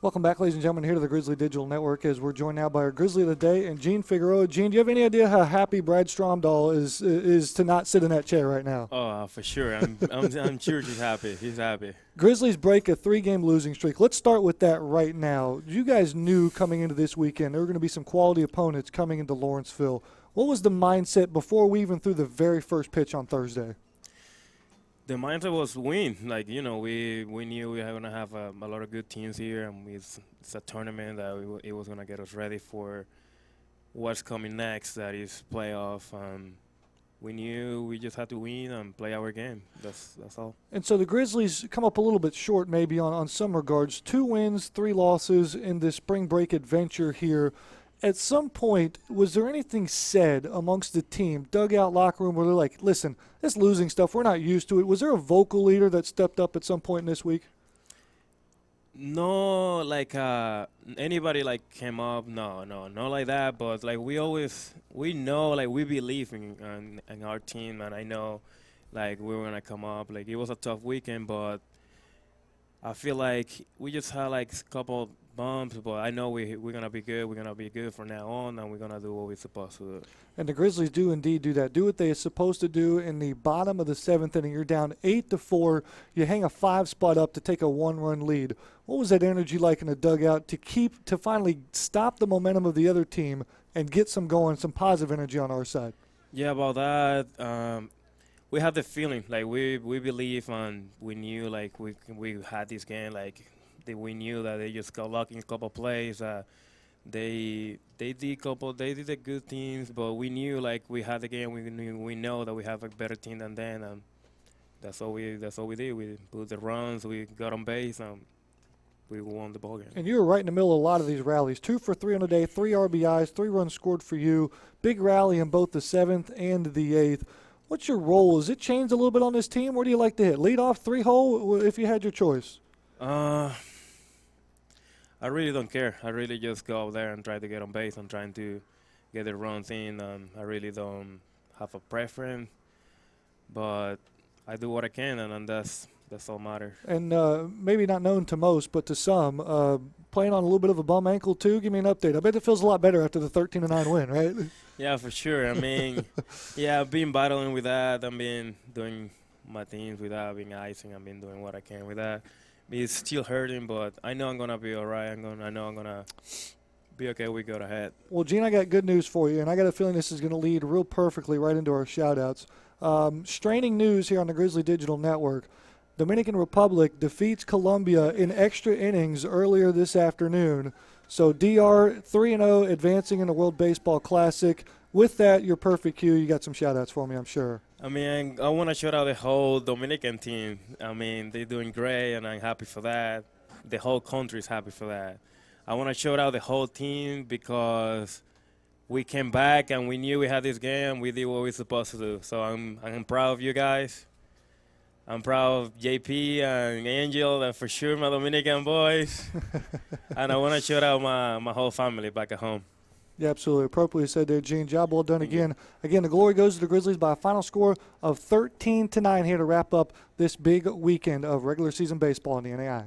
Welcome back, ladies and gentlemen, here to the Grizzly Digital Network as we're joined now by our Grizzly of the Day and Gene Figueroa. Gene, do you have any idea how happy Brad Stromdahl is to not sit in that chair right now? Oh, for sure. I'm sure he's happy. He's happy. Grizzlies break a 3-game losing streak. Let's start with that right now. You guys knew coming into this weekend there were going to be some quality opponents coming into Lawrenceville. What was the mindset before we even threw the very first pitch on Thursday? The mindset was win. Like, we knew we were going to have a lot of good teams here, and it's a tournament that it was going to get us ready for what's coming next, that is playoff. We knew we just had to win and play our game. That's all. And so the Grizzlies come up a little bit short maybe on some regards. 2 wins, 3 losses in this spring break adventure here. At some point, was there anything said amongst the team, dugout, locker room, where they're like, listen, this losing stuff, we're not used to it? Was there a vocal leader that stepped up at some point in this week? No, anybody came up. No, not like that. But we know, we believe in our team, and I know, we were gonna come up. It was a tough weekend, but I feel like we just had a couple bumps, but I know we're going to be good. We're going to be good from now on, and we're going to do what we're supposed to do. And the Grizzlies do indeed do that. Do what they are supposed to do in the bottom of the 7th inning. You're down 8-4. You hang a 5 spot up to take a 1-run lead. What was that energy like in the dugout to finally stop the momentum of the other team and get some positive energy on our side? Yeah, about that, we had the feeling. We believe, and we knew, we had this game, we knew that they just got lucky in a couple plays. They did the good things, but we knew we had the game. We know that we have a better team than them, and that's all we did. We put the runs, we got on base, and we won the ball game. And you were right in the middle of a lot of these rallies. 2 for 3 on the day, 3 RBIs, 3 runs scored for you. Big rally in both the 7th and the 8th. What's your role? Has it changed a little bit on this team? Where do you like to hit? Lead off, 3-hole, if you had your choice? I really don't care. I really just go out there and try to get on base. I'm trying to get the runs in. I really don't have a preference, but I do what I can, and that's all matters. And maybe not known to most, but to some, playing on a little bit of a bum ankle too. Give me an update. I bet it feels a lot better after the 13-9 win, right? Yeah, for sure. I mean, I've been battling with that. I've been doing my things with that. I've been icing. I've been doing what I can with that. It's still hurting, but I know I'm gonna be all right. I know I'm gonna be okay. We go ahead. Well, Gene, I got good news for you, and I got a feeling this is going to lead real perfectly right into our shout-outs. Straining news here on the Grizzly Digital Network. Dominican Republic defeats Colombia in extra innings earlier this afternoon. So DR 3-0, advancing in the World Baseball Classic. With that, your perfect cue. You got some shout-outs for me, I'm sure. I mean, I want to shout out the whole Dominican team. I mean, they're doing great, and I'm happy for that. The whole country is happy for that. I want to shout out the whole team because we came back, and we knew we had this game. We did what we were supposed to do. So I'm proud of you guys. I'm proud of JP and Angel, and for sure my Dominican boys. And I want to shout out my whole family back at home. Yeah, absolutely. Appropriately said there, Gene. Job well done again. Again, the glory goes to the Grizzlies by a final score of 13-9 here to wrap up this big weekend of regular season baseball in the NAI.